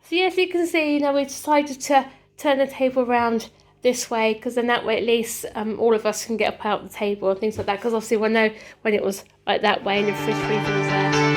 So yes, you can see, you know, we decided to turn the table around this way, because then that way at least all of us can get up out the table and things like that, because obviously we know when it was like that way and the fridge freezer was there.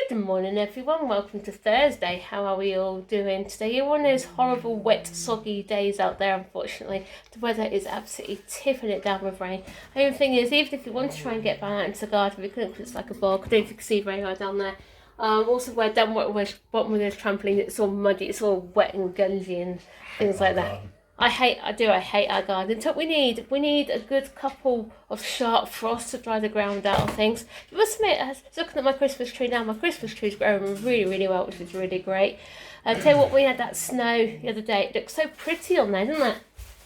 Good morning everyone, welcome to Thursday. How are we all doing today? You're one of those horrible wet soggy days out there, unfortunately. The weather is absolutely tipping it down with rain. The only thing is, even if you want to try and get back out into the garden, we couldn't, because it's like a bog. I don't know if you can see very well down there. Also where down bottom of the trampoline, it's all muddy, it's all wet and gungy and things like that. I hate our garden. So we need a good couple of sharp frosts to dry the ground out of things. I must admit, I was looking at my Christmas tree now, my Christmas tree's growing really, really well, which is really great. I'll tell you what, we had that snow the other day. It looked so pretty on there, didn't it?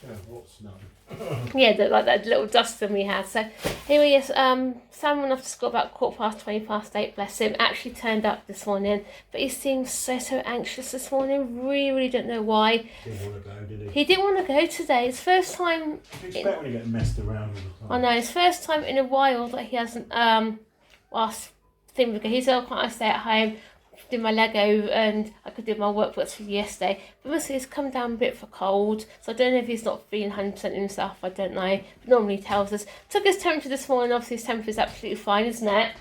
Yeah, what snow? Yeah, like that little dusting we had. So anyway, yes, Sam went off to school about 8:15, bless him. Actually turned up this morning, but he seemed so anxious this morning. Really don't know why. Didn't want to go, did he? He didn't want to go today. It's first time. You expect when you get messed around all the time. I know, it's first time in a while that he hasn't asked things to go. He said, "Oh, can't I stay at home? Do my Lego and I could do my workbooks for yesterday." But mostly he's come down a bit for cold, so I don't know if he's not feeling 100% himself. I don't know. But normally he tells us. Took his temperature this morning. Obviously his temperature is absolutely fine, isn't it?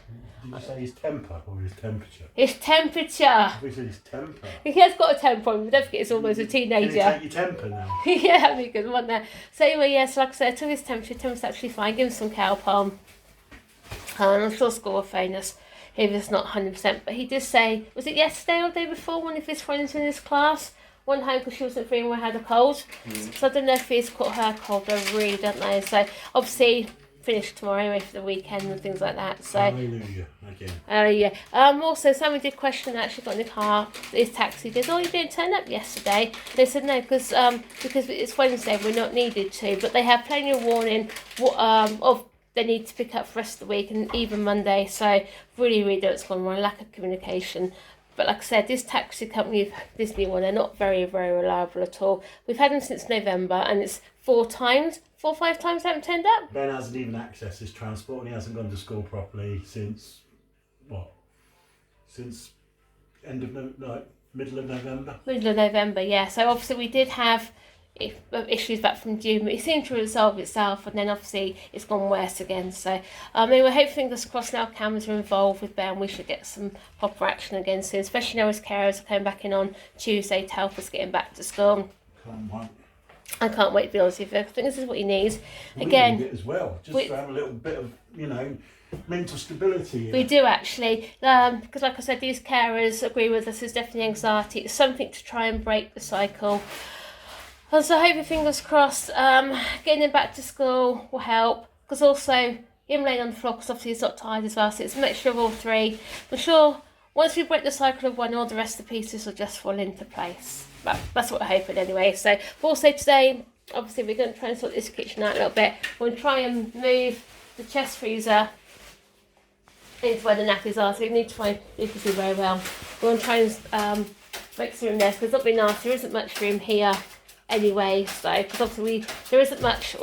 Did you say his temper or his temperature? His temperature. We said his temper. He has got a temper on him, but don't forget he's almost a teenager. Can you take your temper now? Yeah, that'd be a good one there. So anyway, yes, like I said, I took his temperature. Temperature's actually fine. Give him some cow palm. I'm sure school will phone us if it's not 100%. But he did say, was it yesterday or the day before, one of his friends in his class went home because she wasn't feeling well, had a cold. So I don't know if he's caught her cold. I really don't know. So obviously finish tomorrow anyway for the weekend and things like that. So hallelujah again. Yeah. Also, Sammy did question, actually got in the car, his taxi goes, "Oh, you didn't turn up yesterday?" They said no, because it's Wednesday, we're not needed to, but they have plenty of warning of they need to pick up for the rest of the week and even Monday. So really don't gone wrong, lack of communication. But like I said, this taxi company, this new one, they're not very reliable at all. We've had them since November, and it's 4 or 5 times they haven't turned up. Ben hasn't even accessed his transport, and he hasn't gone to school properly since what? Since middle of November. Middle of November, yeah. So obviously we did have issues back from June, but it seemed to resolve itself, and then obviously it's gone worse again. So anyway, hope fingers crossed now cameras are involved with Ben, we should get some proper action again soon, especially now as carers are coming back in on Tuesday to help us getting back to school. I can't wait to be honest with you. I think this is what he needs. Again, we need it as well, just to have a little bit of, mental stability. We do actually, because like I said, these carers agree with us, there's definitely anxiety. It's something to try and break the cycle. And so hopefully, fingers crossed, getting him back to school will help. Because also, him laying on the floor, because obviously he's not tired as well, so it's a mixture of all three. I'm sure once we break the cycle of one, all the rest of the pieces will just fall into place. But that's what we're hoping anyway. So, but also today, obviously we're going to try and sort this kitchen out a little bit. We're going to try and move the chest freezer into where the nappies are. So we need to find, you can see very well. We're going to try and make some room there, because there's not nice. There isn't much room here anyway. So, because obviously there isn't much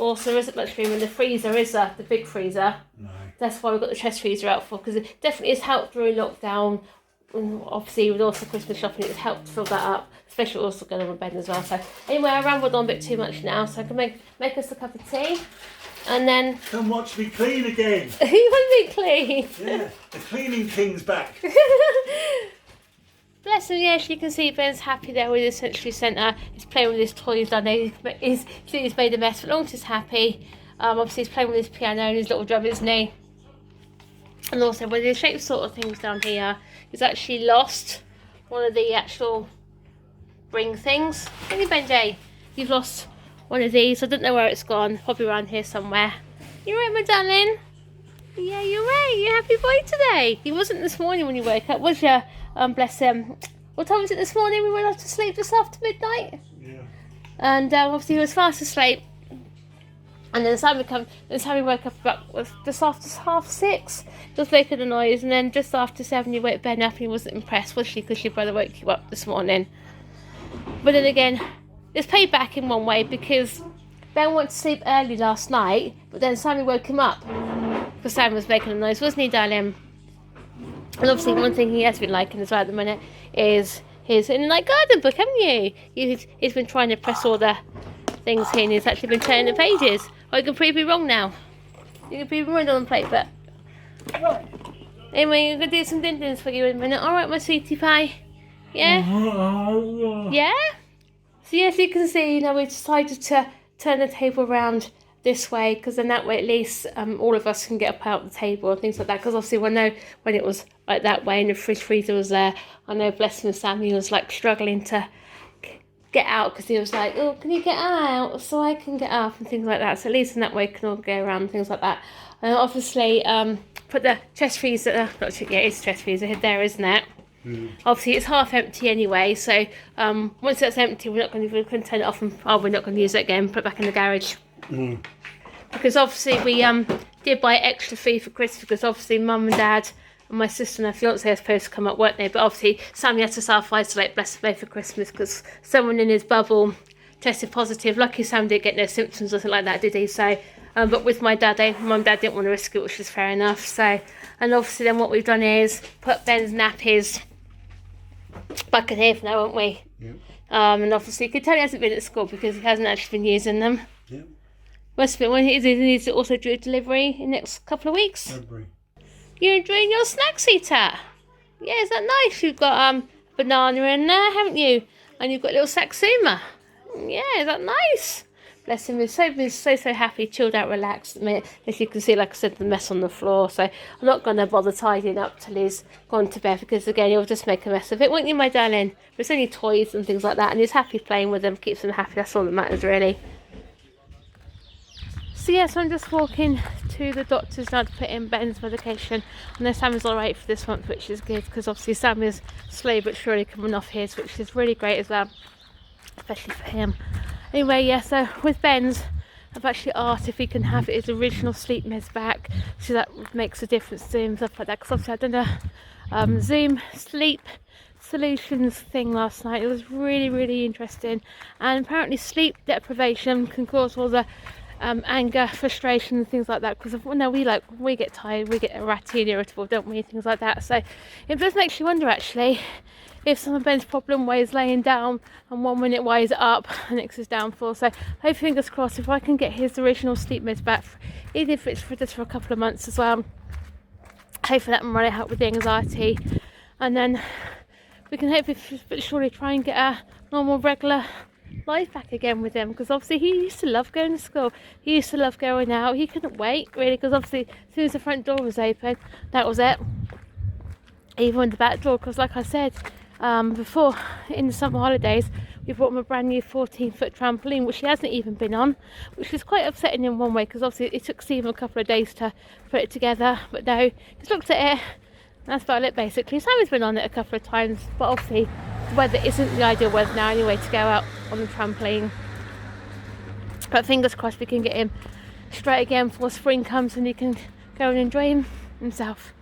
room in the freezer, is there? The big freezer. No. That's why we've got the chest freezer out for, because it definitely has helped during lockdown. Obviously with also Christmas shopping, it's helped fill that up, especially also going on with Ben as well. So anyway, I rambled on a bit too much now, so I can make us a cup of tea and then come watch me clean again. You want me clean? Yeah, the cleaning king's back. Bless him. Yes, you can see Ben's happy there with his sensory centre. He's playing with his toys down there. He's made a mess, but as long as he's happy. Obviously he's playing with his piano and his little drum, isn't he? And also with the shape sort of things down here, he's actually lost one of the actual bring things. Hey Benji, you've lost one of these. I don't know where it's gone. Probably around here somewhere. You right, my darling? Yeah, you're right. You're a happy boy today. He wasn't this morning when you woke up, was you? Bless him. What time was it this morning? We went off to sleep just after midnight. Yeah. And obviously he was fast asleep. And then Sammy woke up about just after 6:30. Just making a noise, and then just after 7 you woke Ben up, and he wasn't impressed, was she? Because your brother woke you up this morning. But then again, it's paid back in one way, because Ben went to sleep early last night, but then Sammy woke him up because Sammy was making a noise, wasn't he, darling? And obviously one thing he has been liking as well at the minute is his Inner Garden book, haven't you? He's been trying to press all the things here, and he's actually been turning the pages. Oh, you can prove me wrong now. You can prove me wrong on the plate, but... Anyway, I'm going to do some din-dins for you in a minute. Alright, my sweetie pie? Yeah? Yeah? So yes, you can see, you know, we decided to turn the table around this way, because then that way at least all of us can get up out the table and things like that, because obviously I know when it was like that way and the fridge freezer was there, I know bless him, Sammy was like struggling to get out, because he was like, oh, can you get out so I can get up and things like that. So at least in that way we can all go around and things like that. And obviously put the chest freezer, it's chest freezer there, isn't it? Obviously it's half empty anyway, so once that's empty we can turn it off, and we're not going to use it again, put it back in the garage. Because obviously we did buy extra food for Christmas, because obviously mum and dad and my sister and her fiance are supposed to come up, weren't they? But obviously Sammy had to self-isolate, bless him, for Christmas, because someone in his bubble tested positive. Lucky Sam didn't get no symptoms or something like that, did he? So but with my dad, mum and dad didn't want to risk it, which is fair enough. So, and obviously then what we've done is put Ben's nappies back in here for now, haven't we? Yeah. And obviously you can tell he hasn't been at school because he hasn't actually been using them. Yeah. Must have been when he needs to also do a delivery in the next couple of weeks. February. You're enjoying your snacks, Eater? Yeah, is that nice? You've got banana in there, haven't you? And you've got a little satsuma. Yeah, is that nice? Bless him, he's so happy, chilled out, relaxed. As you can see, like I said, the mess on the floor. So I'm not going to bother tidying up till he's gone to bed, because again, he'll just make a mess of it, won't you, my darling? But it's only toys and things like that, and he's happy playing with them, keeps them happy. That's all that matters, really. So yes, I'm just walking to the doctor's now to put in Ben's medication. I know Sam is alright for this month, which is good, because obviously Sam is slowly but surely coming off his, which is really great as well, especially for him. Anyway, yeah, so with Ben's, I've actually asked if he can have his original sleep meds back, so that makes a difference to him, stuff like that, because obviously I done a Zoom sleep solutions thing last night. It was really interesting, and apparently sleep deprivation can cause all the anger, frustration and things like that, because we get tired, we get ratty and irritable, don't we, things like that. So it does make you wonder actually if some of Ben's problem why he's laying down and 1 minute why he's up and next is downfall. So hope, fingers crossed, if I can get his original sleep meds back, even if it's just for a couple of months as well, hopefully that will really help with the anxiety, and then we can hopefully but surely try and get a normal regular life back again with him, because obviously he used to love going to school, he used to love going out, he couldn't wait really, because obviously as soon as the front door was open, that was it, even the back door, because like I said before, in the summer holidays we bought him a brand new 14-foot trampoline, which he hasn't even been on, which is quite upsetting in one way, because obviously it took Stephen a couple of days to put it together, but no, just looked at it, that's about it basically. Sammy's been on it a couple of times, but obviously the weather isn't the ideal weather now anyway to go out on the trampoline, but fingers crossed we can get him straight again before spring comes and he can go and enjoy himself.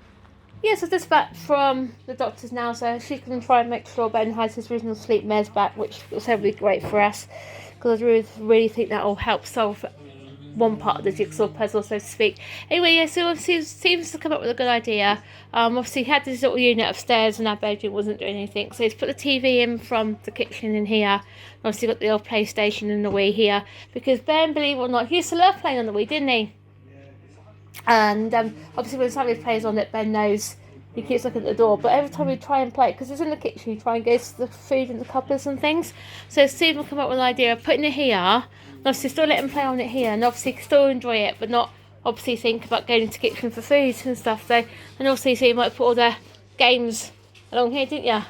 Yes, so just back from the doctor's now, so she can try and make sure Ben has his original sleep meds back, which will also be great for us, because I really think that will help solve one part of the jigsaw puzzle, so to speak. Anyway, yeah, so obviously seems to come up with a good idea. Obviously he had this little unit upstairs and our bedroom wasn't doing anything, so he's put the TV in from the kitchen in here. Obviously got the old PlayStation and the Wii here, because Ben, believe it or not, he used to love playing on the Wii, didn't he? And obviously when Sammy plays on it, Ben knows he keeps looking at the door, but every time we try and play it, because it's in the kitchen, you try and go to the food and the cupboards and things. So Stephen will come up with an idea of putting it here, and obviously still let him play on it here, and obviously still enjoy it, but not obviously think about going into the kitchen for food and stuff. So, and also so you might put all the games along here, didn't you?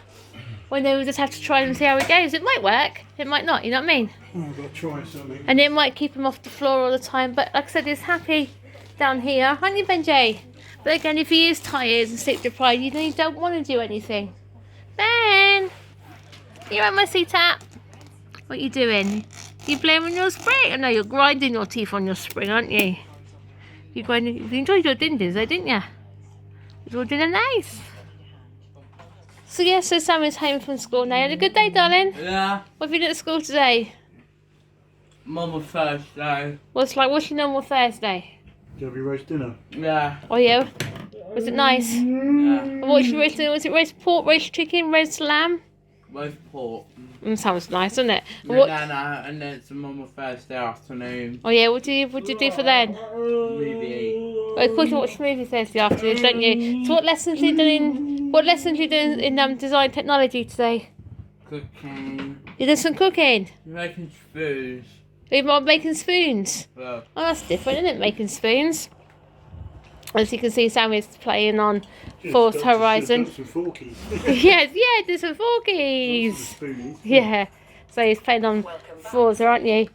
Well, then we'll just have to try and see how it goes. It might work, it might not, you know what I mean? Oh, I've got to try something. And it might keep him off the floor all the time, but like I said, he's happy down here, aren't you, Benjay? But again, if he is tired and sleep deprived, you know, you don't want to do anything. Ben! You're at my C-tap. What are you doing? You blaming your spring? Oh, no, you're grinding your teeth on your spring, aren't you? You enjoyed your dinders though, didn't you? You're all doing nice. So yeah, so Sammy's home from school now. Had a good day, darling? Yeah. What have you done at school today? Normal Thursday. What's your normal Thursday? Did you have your roast dinner? Yeah. Oh yeah? Was it nice? Yeah. And what's your roast dinner? Was it roast pork, roast chicken, roast lamb? Roast pork. Sounds nice, doesn't it? Banana, and then it's a normal Thursday afternoon. Oh yeah, what do you do for then? Movie. Well, of course you watch movies Thursday afternoon, don't you? So what lessons are you doing in design technology today? Cooking. You did some cooking? Making spoons. You're making spoons? Yeah. Oh, that's different, isn't it, making spoons? As you can see, Sammy's playing on Forza Horizon. Some forkies. Yes, yeah, there's some forkies. Yeah, so he's playing on Forza, aren't you?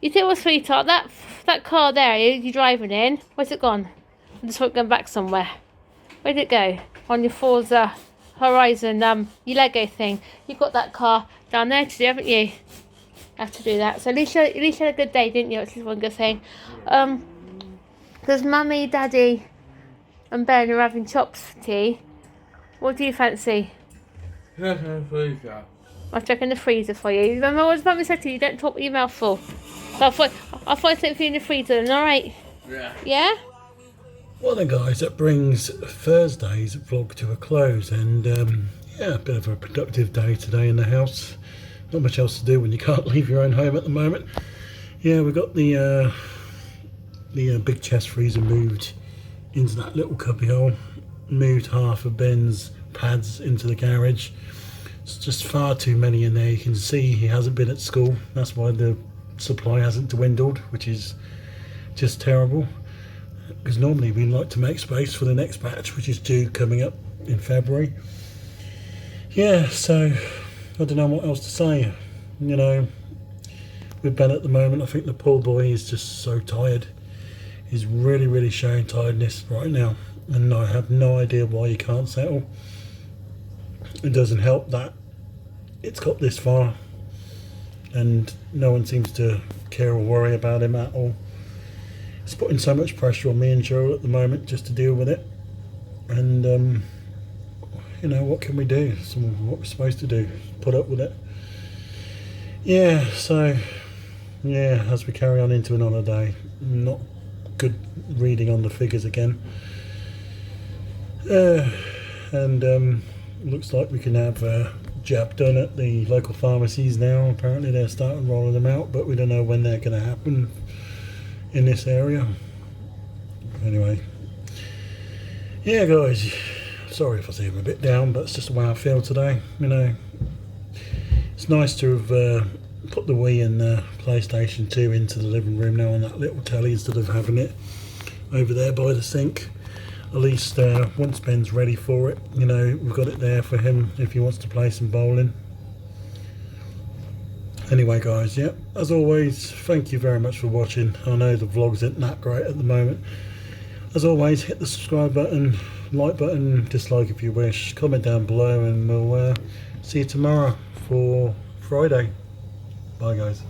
You think, well, sweetheart, that car there you're driving in, where's it gone? I just want going back somewhere. Where did it go? On your Forza Horizon, your Lego thing. You've got that car down there to do, haven't you? Have to do that. So at least you had a good day, didn't you? Which is one good thing. Because Mummy, Daddy and Ben are having chops for tea. What do you fancy? Here's a freezer. I'll check in the freezer for you. Remember what Mummy said to you? Don't talk with your mouth full. So I'll find something for you in the freezer, alright? Yeah. Yeah? Well then guys, that brings Thursday's vlog to a close, and yeah, a bit of a productive day today in the house. Not much else to do when you can't leave your own home at the moment. Yeah, we got the big chest freezer moved into that little cubbyhole, moved half of Ben's pads into the garage. It's just far too many in there. You can see he hasn't been at school. That's why the supply hasn't dwindled, which is just terrible. Because normally we like to make space for the next batch, which is due coming up in February. Yeah, so I don't know what else to say. You know, with Ben at the moment, I think the poor boy is just so tired. He's really showing tiredness right now, and I have no idea why he can't settle. It doesn't help that it's got this far and no one seems to care or worry about him at all. It's putting so much pressure on me and Joe at the moment just to deal with it, and you know, what can we do? What we're supposed to do, put up with it. Yeah, so yeah, as we carry on into another day, not good reading on the figures again, and looks like we can have a jab done at the local pharmacies now. Apparently they're starting rolling them out, but we don't know when they're going to happen in this area. Anyway, yeah guys, sorry if I seem a bit down, but it's just the way I feel today. You know, it's nice to have put the Wii and the PlayStation 2 into the living room now on that little telly instead of having it over there by the sink. At least once Ben's ready for it, you know, we've got it there for him if he wants to play some bowling. Anyway guys, yeah, as always, thank you very much for watching. I know the vlogs aren't that great at the moment. As always, hit the subscribe button, like button, dislike if you wish, comment down below, and we'll see you tomorrow for Friday. Bye guys.